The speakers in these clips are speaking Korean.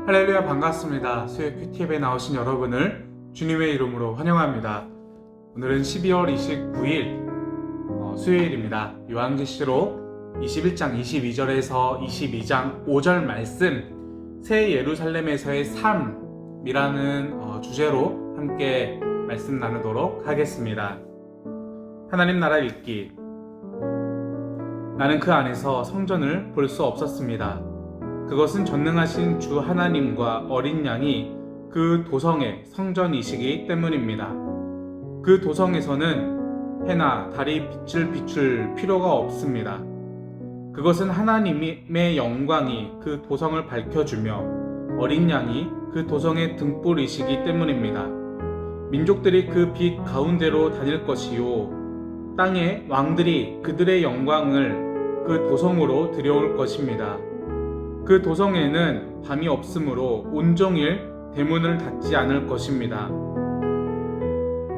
할렐루야, 반갑습니다. 수요 큐티앱에 나오신 여러분을 주님의 이름으로 환영합니다. 오늘은 12월 29일 수요일입니다. 요한계시록 21장 22절에서 22장 5절 말씀, 새 예루살렘에서의 삶이라는 주제로 함께 말씀 나누도록 하겠습니다. 하나님 나라 읽기. 나는 그 안에서 성전을 볼 수 없었습니다. 그것은 전능하신 주 하나님과 어린 양이 그 도성의 성전이시기 때문입니다. 그 도성에서는 해나 달이 빛을 비출 필요가 없습니다. 그것은 하나님의 영광이 그 도성을 밝혀주며 어린 양이 그 도성의 등불이시기 때문입니다. 민족들이 그 빛 가운데로 다닐 것이요, 땅의 왕들이 그들의 영광을 그 도성으로 들여올 것입니다. 그 도성에는 밤이 없으므로 온종일 대문을 닫지 않을 것입니다.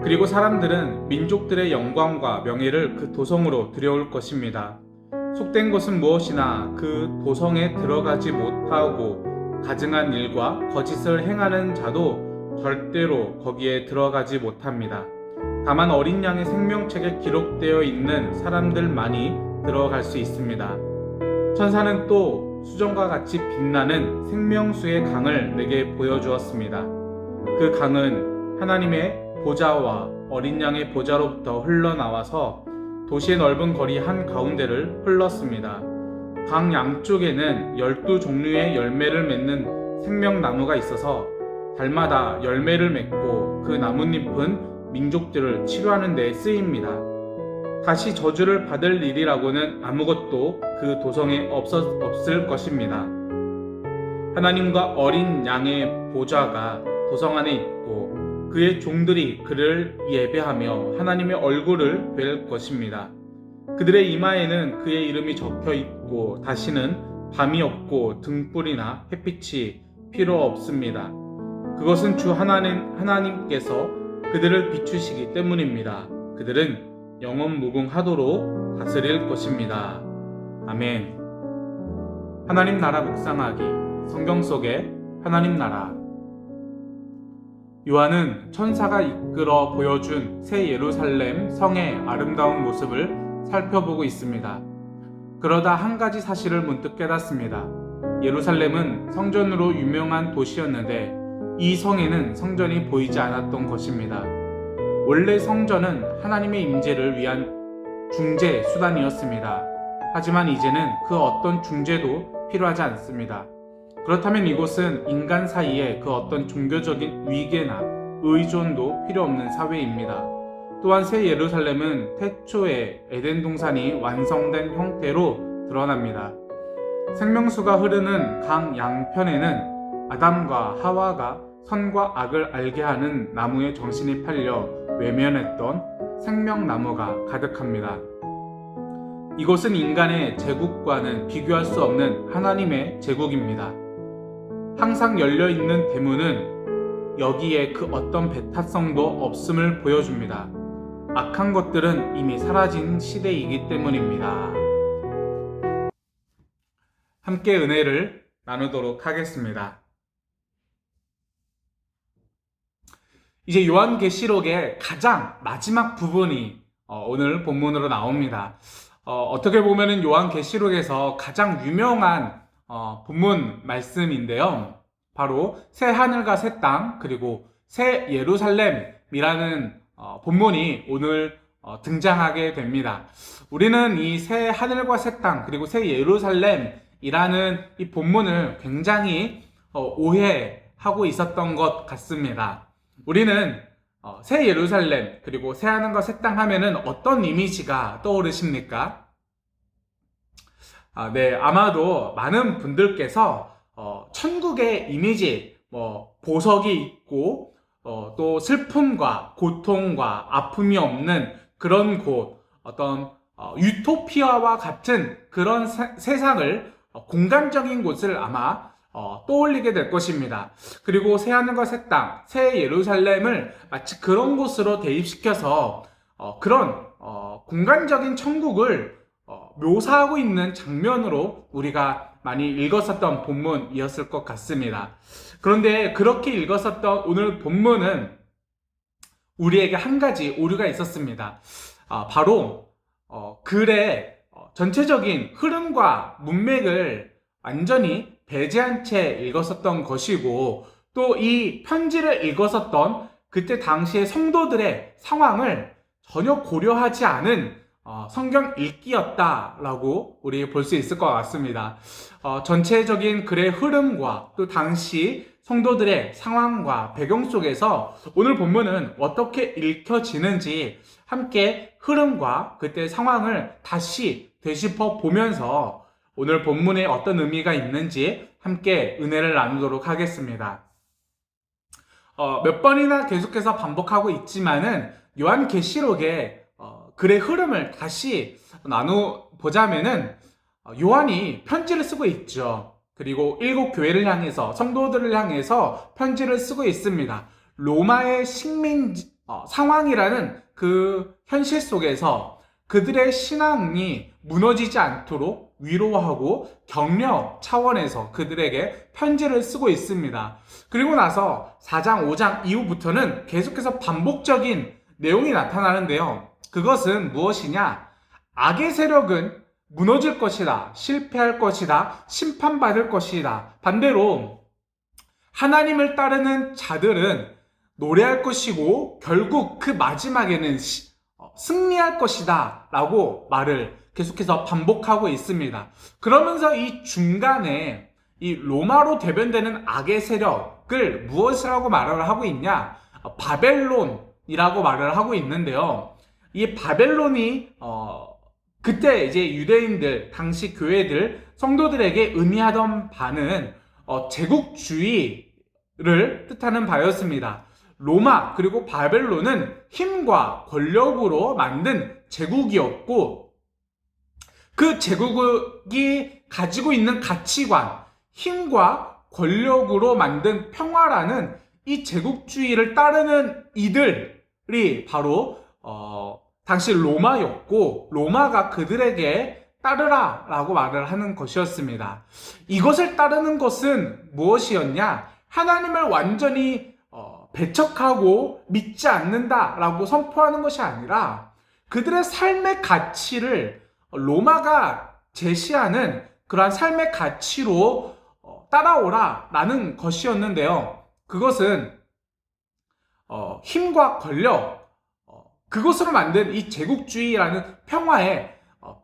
그리고 사람들은 민족들의 영광과 명예를 그 도성으로 들여올 것입니다. 속된 것은 무엇이나 그 도성에 들어가지 못하고 가증한 일과 거짓을 행하는 자도 절대로 거기에 들어가지 못합니다. 다만 어린 양의 생명책에 기록되어 있는 사람들만이 들어갈 수 있습니다. 천사는 또 수정과 같이 빛나는 생명수의 강을 내게 보여주었습니다. 그 강은 하나님의 보좌와 어린 양의 보좌로부터 흘러나와서 도시의 넓은 거리 한가운데를 흘렀습니다. 강 양쪽에는 12종류의 열매를 맺는 생명나무가 있어서 달마다 열매를 맺고 그 나뭇잎은 민족들을 치료하는 데 쓰입니다. 다시 저주를 받을 일이라고는 아무것도 그 도성에 없을 것입니다. 하나님과 어린 양의 보좌가 도성 안에 있고 그의 종들이 그를 예배하며 하나님의 얼굴을 뵐 것입니다. 그들의 이마에는 그의 이름이 적혀 있고 다시는 밤이 없고 등불이나 햇빛이 필요 없습니다. 그것은 주 하나님께서 그들을 비추시기 때문입니다. 그들은 영원 무궁하도록 다스릴 것입니다. 아멘. 하나님 나라 묵상하기. 성경 속의 하나님 나라. 요한은 천사가 이끌어 보여준 새 예루살렘 성의 아름다운 모습을 살펴보고 있습니다. 그러다 한 가지 사실을 문득 깨닫습니다. 예루살렘은 성전으로 유명한 도시였는데 이 성에는 성전이 보이지 않았던 것입니다. 원래 성전은 하나님의 임재를 위한 중재 수단이었습니다. 하지만 이제는 그 어떤 중재도 필요하지 않습니다. 그렇다면 이곳은 인간 사이에 그 어떤 종교적인 위계나 의존도 필요 없는 사회입니다. 또한 새 예루살렘은 태초에 에덴 동산이 완성된 형태로 드러납니다. 생명수가 흐르는 강 양편에는 아담과 하와가 선과 악을 알게 하는 나무에 정신이 팔려 외면했던 생명나무가 가득합니다. 이곳은 인간의 제국과는 비교할 수 없는 하나님의 제국입니다. 항상 열려있는 대문은 여기에 그 어떤 배타성도 없음을 보여줍니다. 악한 것들은 이미 사라진 시대이기 때문입니다. 함께 은혜를 나누도록 하겠습니다. 이제 요한계시록의 가장 마지막 부분이 오늘 본문으로 나옵니다. 어떻게 보면 요한계시록에서 가장 유명한 본문 말씀인데요. 바로 새 하늘과 새 땅 그리고 새 예루살렘이라는 본문이 오늘 등장하게 됩니다. 우리는 이 새 하늘과 새 땅 그리고 새 예루살렘이라는 이 본문을 굉장히 오해하고 있었던 것 같습니다. 우리는 새 예루살렘 그리고 새 하늘과 새 땅 하면은 어떤 이미지가 떠오르십니까? 네, 아마도 많은 분들께서 천국의 이미지, 보석이 있고 또 슬픔과 고통과 아픔이 없는 그런 곳, 어떤 유토피아와 같은 그런 세상을 공간적인 곳을 아마 떠올리게 될 것입니다. 그리고 새 하늘과 새 땅, 새 예루살렘을 마치 그런 곳으로 대입시켜서 그런 공간적인 천국을 묘사하고 있는 장면으로 우리가 많이 읽었었던 본문이었을 것 같습니다. 그런데 그렇게 읽었었던 오늘 본문은 우리에게 한 가지 오류가 있었습니다. 바로 글의 전체적인 흐름과 문맥을 완전히 배제한 채 읽었었던 것이고, 또 이 편지를 읽었었던 그때 당시의 성도들의 상황을 전혀 고려하지 않은 성경 읽기였다라고 우리 볼 수 있을 것 같습니다. 전체적인 글의 흐름과 또 당시 성도들의 상황과 배경 속에서 오늘 본문은 어떻게 읽혀지는지 함께 흐름과 그때 상황을 다시 되짚어 보면서 오늘 본문에 어떤 의미가 있는지 함께 은혜를 나누도록 하겠습니다. 몇 번이나 계속해서 반복하고 있지만은 요한계시록의 글의 흐름을 다시 나눠보자면은 요한이 편지를 쓰고 있죠. 그리고 7교회를 향해서, 성도들을 향해서 편지를 쓰고 있습니다. 로마의 식민 상황이라는 그 현실 속에서 그들의 신앙이 무너지지 않도록 위로하고 격려 차원에서 그들에게 편지를 쓰고 있습니다. 그리고 나서 4장, 5장 이후부터는 계속해서 반복적인 내용이 나타나는데요. 그것은 무엇이냐? 악의 세력은 무너질 것이다. 실패할 것이다. 심판받을 것이다. 반대로 하나님을 따르는 자들은 노래할 것이고 결국 그 마지막에는 승리할 것이다 라고 말을 계속해서 반복하고 있습니다. 그러면서 이 중간에 이 로마로 대변되는 악의 세력을 무엇이라고 말을 하고 있냐? 바벨론이라고 말을 하고 있는데요. 이 바벨론이 그때 이제 유대인들, 당시 교회들, 성도들에게 의미하던 바는 제국주의를 뜻하는 바였습니다. 로마 그리고 바벨론은 힘과 권력으로 만든 제국이었고, 그 제국이 가지고 있는 가치관, 힘과 권력으로 만든 평화라는 이 제국주의를 따르는 이들이 바로 당시 로마였고, 로마가 그들에게 따르라 라고 말을 하는 것이었습니다. 이것을 따르는 것은 무엇이었냐? 하나님을 완전히 배척하고 믿지 않는다 라고 선포하는 것이 아니라 그들의 삶의 가치를 로마가 제시하는 그러한 삶의 가치로 따라오라 라는 것이었는데요. 그것은 힘과 권력, 그것으로 만든 이 제국주의라는 평화에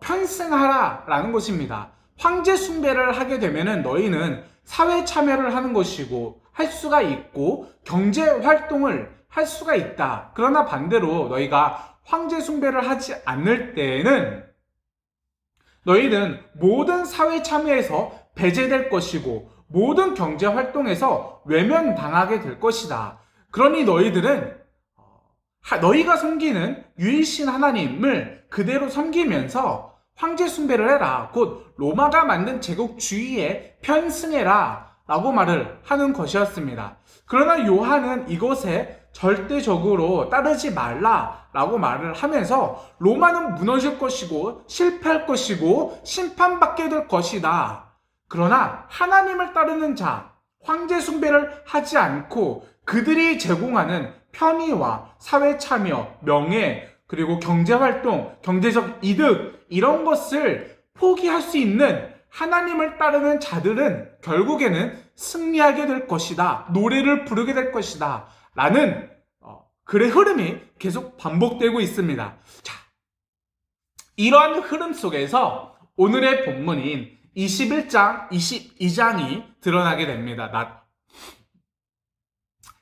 편승하라 라는 것입니다. 황제 숭배를 하게 되면 너희는 사회 참여를 하는 것이고 할 수가 있고 경제 활동을 할 수가 있다. 그러나 반대로 너희가 황제 숭배를 하지 않을 때에는 너희는 모든 사회 참여에서 배제될 것이고 모든 경제 활동에서 외면당하게 될 것이다. 그러니 너희들은 너희가 섬기는 유일신 하나님을 그대로 섬기면서 황제 숭배를 해라. 곧 로마가 만든 제국주의에 편승해라 라고 말을 하는 것이었습니다. 그러나 요한은 이것에 절대적으로 따르지 말라 라고 말을 하면서 로마는 무너질 것이고 실패할 것이고 심판받게 될 것이다. 그러나 하나님을 따르는 자, 황제 숭배를 하지 않고 그들이 제공하는 편의와 사회 참여, 명예, 그리고 경제활동, 경제적 이득, 이런 것을 포기할 수 있는 하나님을 따르는 자들은 결국에는 승리하게 될 것이다. 노래를 부르게 될 것이다. 라는 글의 흐름이 계속 반복되고 있습니다. 자, 이러한 흐름 속에서 오늘의 본문인 21장, 22장이 드러나게 됩니다.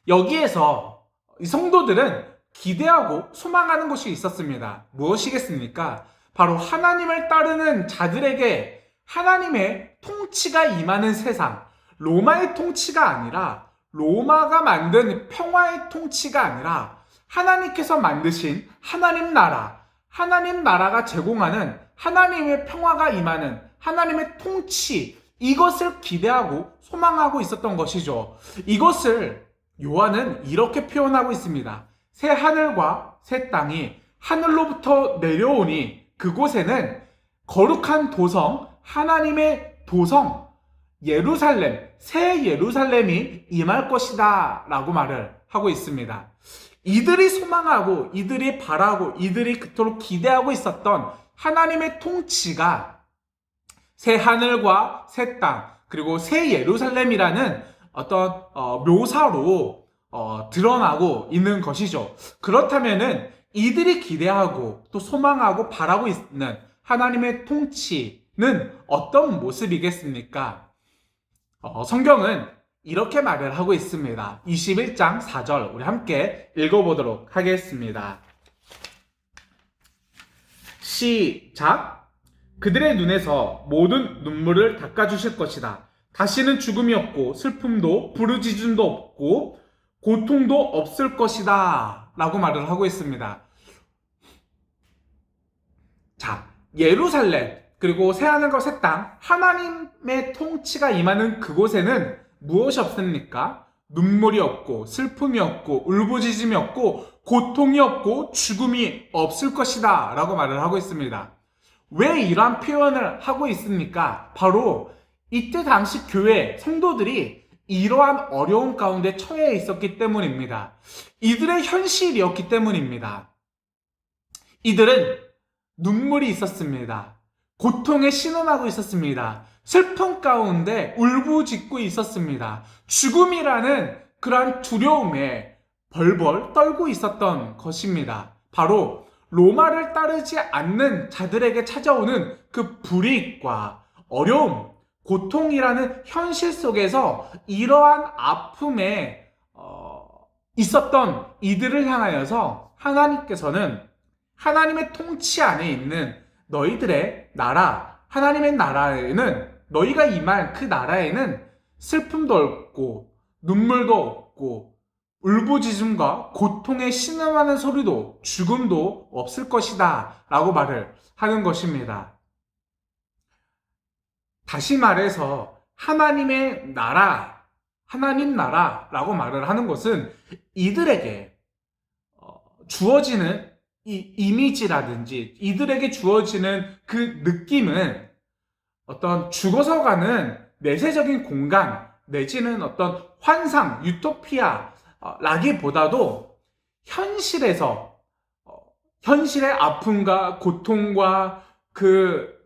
여기에서 이 성도들은 기대하고 소망하는 것이 있었습니다. 무엇이겠습니까? 바로 하나님을 따르는 자들에게 하나님의 통치가 임하는 세상, 로마의 통치가 아니라 로마가 만든 평화의 통치가 아니라 하나님께서 만드신 하나님 나라가 제공하는 하나님의 평화가 임하는 하나님의 통치, 이것을 기대하고 소망하고 있었던 것이죠. 이것을 요한은 이렇게 표현하고 있습니다. 새 하늘과 새 땅이 하늘로부터 내려오니 그곳에는 거룩한 도성, 하나님의 도성, 예루살렘, 새 예루살렘이 임할 것이다 라고 말을 하고 있습니다. 이들이 소망하고 이들이 바라고 이들이 그토록 기대하고 있었던 하나님의 통치가 새 하늘과 새 땅 그리고 새 예루살렘이라는 어떤 묘사로 드러나고 있는 것이죠. 그렇다면은 이들이 기대하고 또 소망하고 바라고 있는 하나님의 통치는 어떤 모습이겠습니까? 성경은 이렇게 말을 하고 있습니다. 21장 4절 우리 함께 읽어보도록 하겠습니다. 시작! 그들의 눈에서 모든 눈물을 닦아주실 것이다. 다시는 죽음이 없고 슬픔도 부르짖음도 없고 고통도 없을 것이다 라고 말을 하고 있습니다. 자, 예루살렘 그리고 새하늘과 새 땅 하나님의 통치가 임하는 그곳에는 무엇이 없습니까? 눈물이 없고 슬픔이 없고 울부짖음이 없고 고통이 없고 죽음이 없을 것이다 라고 말을 하고 있습니다. 왜 이러한 표현을 하고 있습니까? 바로 이때 당시 교회 성도들이 이러한 어려움 가운데 처해 있었기 때문입니다. 이들의 현실이었기 때문입니다. 이들은 눈물이 있었습니다. 고통에 신음하고 있었습니다. 슬픔 가운데 울부짖고 있었습니다. 죽음이라는 그러한 두려움에 벌벌 떨고 있었던 것입니다. 바로 로마를 따르지 않는 자들에게 찾아오는 그 불이익과 어려움, 고통이라는 현실 속에서 이러한 아픔에 있었던 이들을 향하여서 하나님께서는 하나님의 통치 안에 있는 너희들의 나라, 하나님의 나라에는 너희가 임할 그 나라에는 슬픔도 없고 눈물도 없고 울부짖음과 고통에 신음하는 소리도 죽음도 없을 것이다 라고 말을 하는 것입니다. 다시 말해서 하나님의 나라, 하나님 나라라고 말을 하는 것은 이들에게 주어지는 이 이미지라든지 이들에게 주어지는 그 느낌은 어떤 죽어서 가는 내세적인 공간 내지는 어떤 환상, 유토피아 라기보다도 현실에서 현실의 아픔과 고통과 그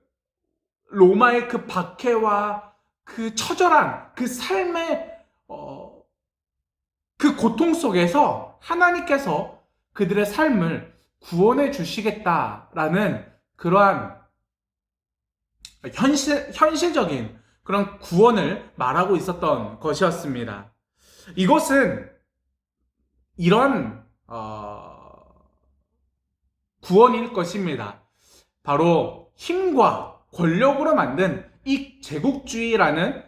로마의 그 박해와 그 처절한 그 삶의 그 고통 속에서 하나님께서 그들의 삶을 구원해 주시겠다라는 그러한 현실적인 그런 구원을 말하고 있었던 것이었습니다. 이것은 이런 구원일 것입니다. 바로 힘과 권력으로 만든 이 제국주의라는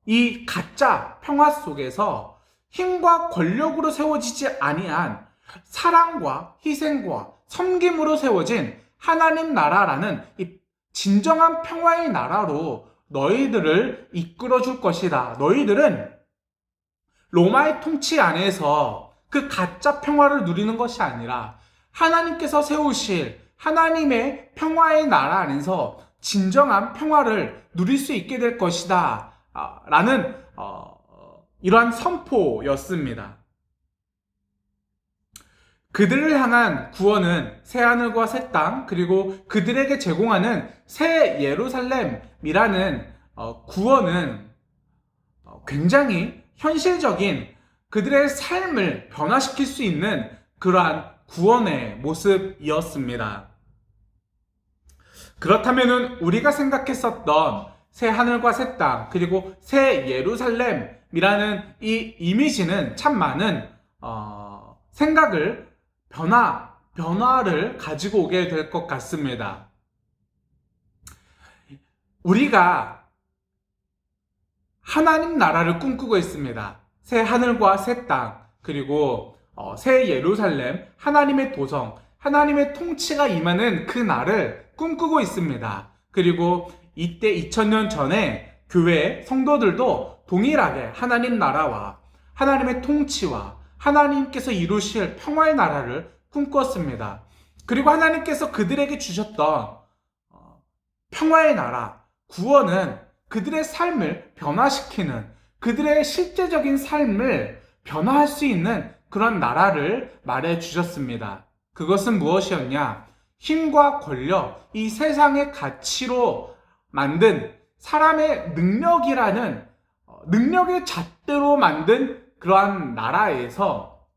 이 가짜 평화 속에서 힘과 권력으로 세워지지 아니한 사랑과 희생과 섬김으로 세워진 하나님 나라라는 이 진정한 평화의 나라로 너희들을 이끌어 줄 것이다. 너희들은 로마의 통치 안에서 그 가짜 평화를 누리는 것이 아니라 하나님께서 세우실 하나님의 평화의 나라 안에서 진정한 평화를 누릴 수 있게 될 것이다 라는 이러한 선포였습니다. 그들을 향한 구원은 새하늘과 새 땅 그리고 그들에게 제공하는 새 예루살렘이라는 구원은 굉장히 현실적인 그들의 삶을 변화시킬 수 있는 그러한 구원의 모습이었습니다. 그렇다면 우리가 생각했었던 새 하늘과 새 땅 그리고 새 예루살렘이라는 이 이미지는 참 많은 생각을 변화를 가지고 오게 될 것 같습니다. 우리가 하나님 나라를 꿈꾸고 있습니다. 새 하늘과 새 땅 그리고 새 예루살렘, 하나님의 도성, 하나님의 통치가 임하는 그 날을 꿈꾸고 있습니다. 그리고 이때 2000년 전에 교회 성도들도 동일하게 하나님 나라와 하나님의 통치와 하나님께서 이루실 평화의 나라를 꿈꿨습니다. 그리고 하나님께서 그들에게 주셨던 평화의 나라, 구원은 그들의 삶을 변화시키는, 그들의 실제적인 삶을 변화할 수 있는 그런 나라를 말해 주셨습니다. 그것은 무엇이었냐? 힘과 권력, 이 세상의 가치로 만든 사람의 능력이라는 능력의 잣대로 만든 그러한 나라에서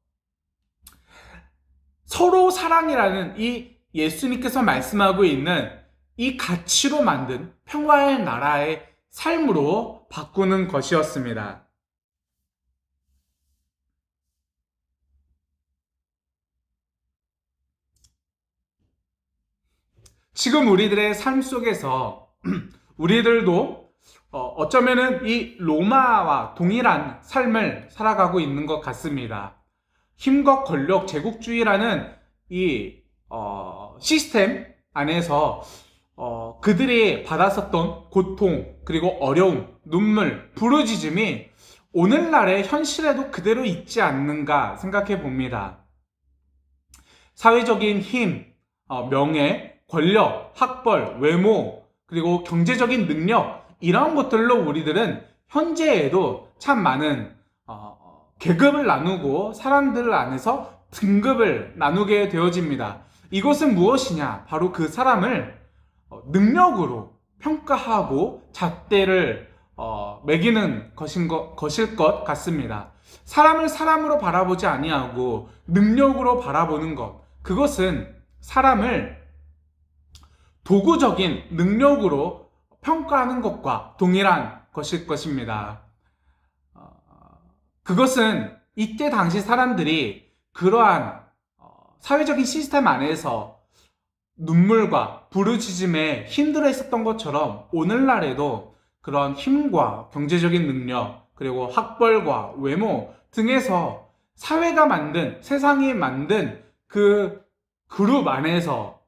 서로 사랑이라는 이 예수님께서 말씀하고 있는 이 가치로 만든 평화의 나라의 삶으로 바꾸는 것이었습니다. 지금 우리들의 삶 속에서 우리들도 어쩌면은 이 로마와 동일한 삶을 살아가고 있는 것 같습니다. 힘과 권력 제국주의라는 이 시스템 안에서 그들이 받았었던 고통, 그리고 어려움, 눈물, 부르짖음이 오늘날의 현실에도 그대로 있지 않는가 생각해 봅니다. 사회적인 힘, 명예, 권력, 학벌, 외모, 그리고 경제적인 능력, 이러한 것들로 우리들은 현재에도 참 많은 계급을 나누고 사람들 안에서 등급을 나누게 되어집니다. 이것은 무엇이냐? 바로 그 사람을 능력으로 평가하고 잣대를 매기는 것일 것 같습니다. 사람을 사람으로 바라보지 아니하고 능력으로 바라보는 것, 그것은 사람을 도구적인 능력으로 평가하는 것과 동일한 것일 것입니다. 그것은 이때 당시 사람들이 그러한 사회적인 시스템 안에서 눈물과 부르짖음에 힘들어 했었던 것처럼 오늘날에도 그런 힘과 경제적인 능력, 그리고 학벌과 외모 등에서 사회가 만든, 세상이 만든 그 그룹 안에서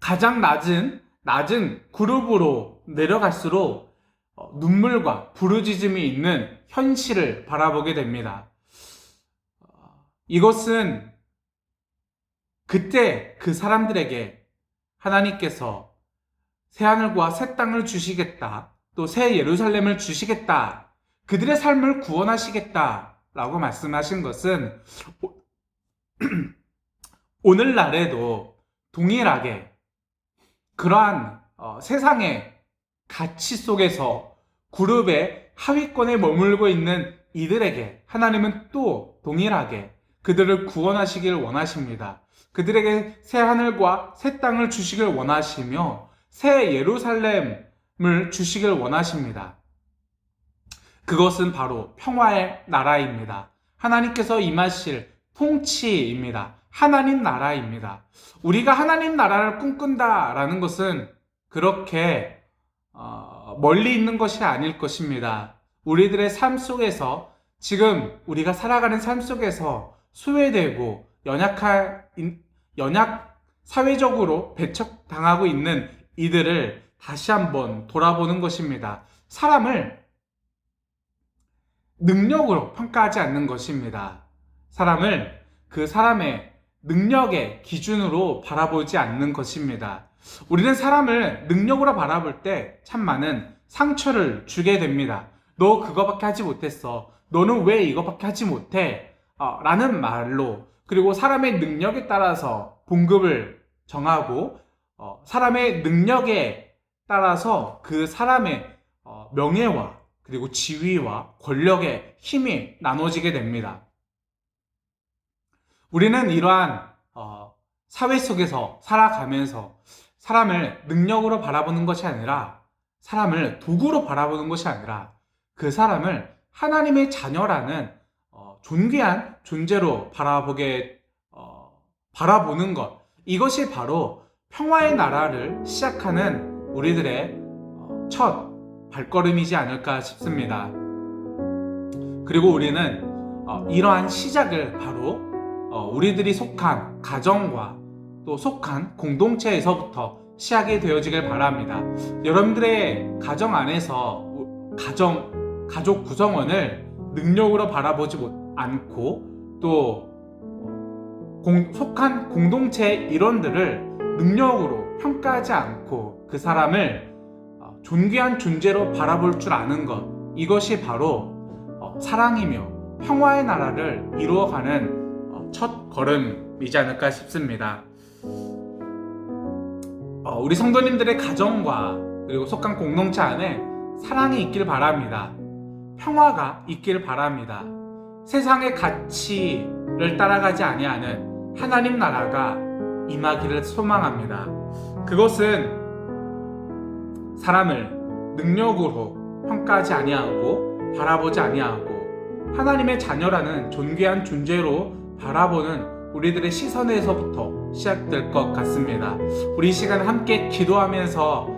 가장 낮은 그룹으로 내려갈수록 눈물과 부르짖음이 있는 현실을 바라보게 됩니다. 이것은 그때 그 사람들에게 하나님께서 새하늘과 새 땅을 주시겠다, 또 새 예루살렘을 주시겠다, 그들의 삶을 구원하시겠다 라고 말씀하신 것은 오늘날에도 동일하게 그러한 세상의 가치 속에서 그룹의 하위권에 머물고 있는 이들에게 하나님은 또 동일하게 그들을 구원하시길 원하십니다. 그들에게 새 하늘과 새 땅을 주시길 원하시며 새 예루살렘을 주시길 원하십니다. 그것은 바로 평화의 나라입니다. 하나님께서 임하실 통치입니다. 하나님 나라입니다. 우리가 하나님 나라를 꿈꾼다라는 것은 그렇게 멀리 있는 것이 아닐 것입니다. 우리들의 삶 속에서, 지금 우리가 살아가는 삶 속에서 소외되고 사회적으로 배척당하고 있는 이들을 다시 한번 돌아보는 것입니다. 사람을 능력으로 평가하지 않는 것입니다. 사람을 그 사람의 능력의 기준으로 바라보지 않는 것입니다. 우리는 사람을 능력으로 바라볼 때 참 많은 상처를 주게 됩니다. 너 그거밖에 하지 못했어. 너는 왜 이거밖에 하지 못해? 라는 말로, 그리고 사람의 능력에 따라서 봉급을 정하고 사람의 능력에 따라서 그 사람의 명예와 그리고 지위와 권력의 힘이 나눠지게 됩니다. 우리는 이러한 사회 속에서 살아가면서 사람을 능력으로 바라보는 것이 아니라, 사람을 도구로 바라보는 것이 아니라 그 사람을 하나님의 자녀라는 존귀한 존재로 바라보는 것, 이것이 바로 평화의 나라를 시작하는 우리들의 첫 발걸음이지 않을까 싶습니다. 그리고 우리는 이러한 시작을 바로 우리들이 속한 가정과 또 속한 공동체에서부터 시작이 되어지길 바랍니다. 여러분들의 가정 안에서 가족 구성원을 능력으로 바라보지 않고, 또 속한 공동체 일원들을 능력으로 평가하지 않고 그 사람을 존귀한 존재로 바라볼 줄 아는 것, 이것이 바로 사랑이며 평화의 나라를 이루어가는 첫 걸음이지 않을까 싶습니다. 우리 성도님들의 가정과 그리고 속한 공동체 안에 사랑이 있길 바랍니다. 평화가 있길 바랍니다. 세상의 가치를 따라가지 아니하는 하나님 나라가 임하기를 소망합니다. 그것은 사람을 능력으로 평가하지 아니하고 바라보지 아니하고 하나님의 자녀라는 존귀한 존재로 바라보는 우리들의 시선에서부터 시작될 것 같습니다. 우리 이 시간 함께 기도하면서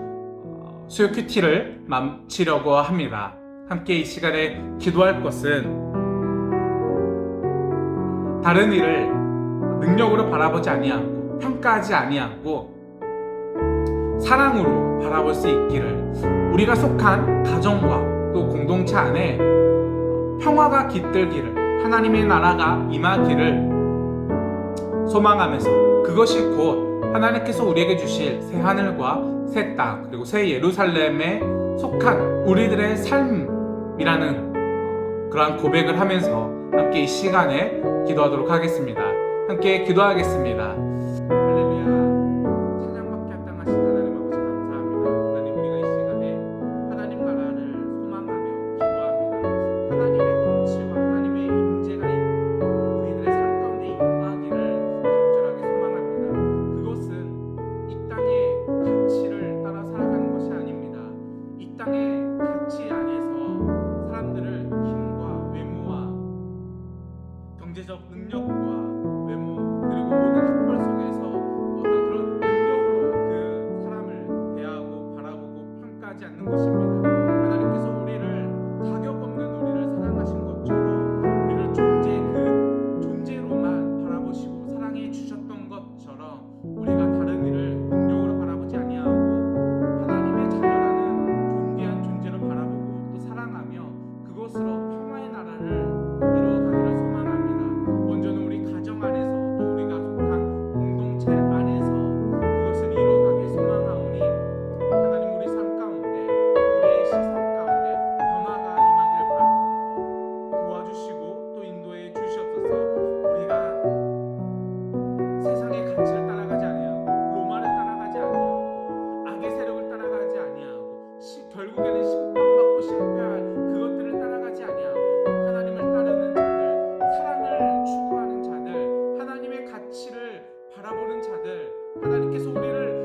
수요 큐티를 마치려고 합니다. 함께 이 시간에 기도할 것은 다른 일을 능력으로 바라보지 아니하고 평가하지 아니하고 사랑으로 바라볼 수 있기를, 우리가 속한 가정과 또 공동체 안에 평화가 깃들기를, 하나님의 나라가 임하기를 소망하면서 그것이 곧 하나님께서 우리에게 주실 새 하늘과 새 땅 그리고 새 예루살렘에 속한 우리들의 삶이라는 그러한 고백을 하면서 함께 이 시간에 기도하도록 하겠습니다. 함께 기도하겠습니다. 할렐루야. 찬양받게 합당하신 하나님 아버지 감사합니다. 하나님, 우리가 이 시간에 하나님 나라를 소망하며 기도합니다. 하나님의 통치와 하나님의 임재가 우리들의 삶 가운데 임하기를 간절하게 소망합니다. 그것은 이 땅의 가치를 따라 살아가는 것이 아닙니다. 이 땅의 가치 안에서 사람들을 힘과 외모와 경제적 능력과 외모 그리고 모든 학벌 속에서 어떤 그런 능력으로 그 사람을 대하고 바라보고 평가하지 않는 것입니다. 하나님께서 우리를 자격 없는 우리를 사랑하신 것처럼 우리를 그 존재로만 바라보시고 사랑해 주셨던 것처럼 우리가 다른 일을 능력으로 바라보지 아니하고 하나님의 자녀라는 존귀한 존재로 바라보고 또 사랑하며 그것으로 평화의 나라를 이루어가기를 소망합니다. 먼저는 우리 가정 안에서 또 우리가 속한 공동체 안에서 그것을 이루어가길 소망하오니 하나님, 우리 삶 가운데 우리의 시선 가운데 변화가 임하기를 도와주시고 또 인도해 주시옵소서. 우리가 세상의 가치를 따라가지 아니하고 로마를 따라가지 아니하고 악의 세력을 따라가지 아니하고 결국에는 심판받고 실패할 그것들을 따라가지 아니하고 하나님을 따르는 자들, 사랑을 추구하는 자들, 하나님의 가치를 바라보는 자들, 하나님께서 우리를